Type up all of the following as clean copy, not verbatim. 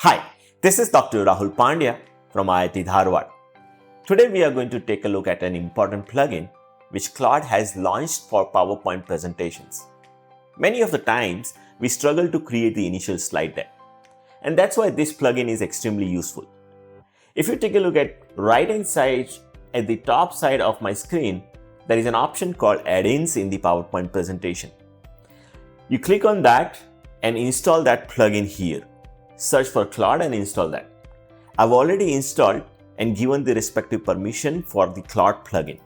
Hi, this is Dr. Rahul Pandya from IIT Dharwad. Today we are going to take a look at an important plugin which Claude has launched for PowerPoint presentations. Many of the times we struggle to create the initial slide deck, and that's why this plugin is extremely useful. If you take a look at right hand side at the top side of my screen, there is an option called add-ins in the PowerPoint presentation. You click on that and install that plugin here. Search for Claude and install that. I've already installed and given the respective permission for the Claude plugin.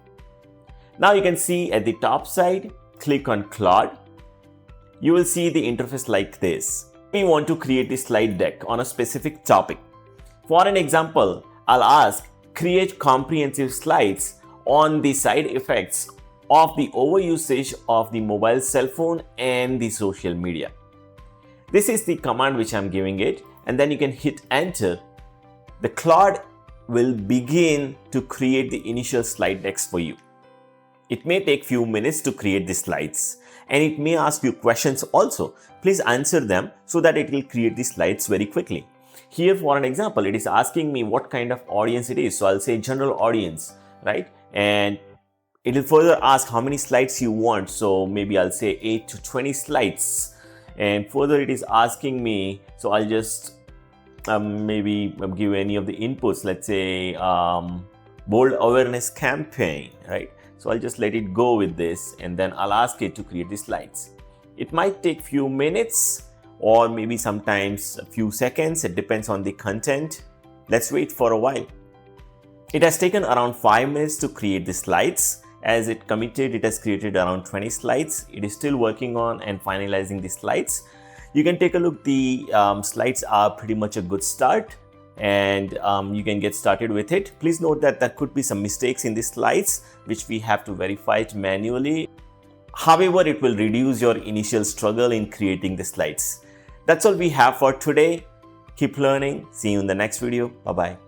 Now you can see at the top side, click on Claude. You will see the interface like this. We want to create a slide deck on a specific topic. For an example, I'll ask create comprehensive slides on the side effects of the overusage of the mobile cell phone and the social media. This is the command which I'm giving it, and then you can hit enter. The Claude will begin to create the initial slide decks for you. It may take few minutes to create the slides, and it may ask you questions also. Please answer them so that it will create the slides very quickly. Here for an example, it is asking me what kind of audience it is. So I'll say general audience, right? And it will further ask how many slides you want. So maybe I'll say 8 to 20 slides. And further it is asking me, so I'll just maybe give any of the inputs. Let's say bold awareness campaign, right? So I'll just let it go with this, and then I'll ask it to create the slides. It might take few minutes or maybe sometimes a few seconds. It depends on the content. Let's wait for a while. It has taken around 5 minutes to create the slides. As it committed, it has created around 20 slides. It is still working on and finalizing the slides. You can take a look. The slides are pretty much a good start, and you can get started with it. Please note that there could be some mistakes in the slides which we have to verify it manually. However, it will reduce your initial struggle in creating the slides. That's all we have for today. Keep learning. See you in the next video. Bye-bye.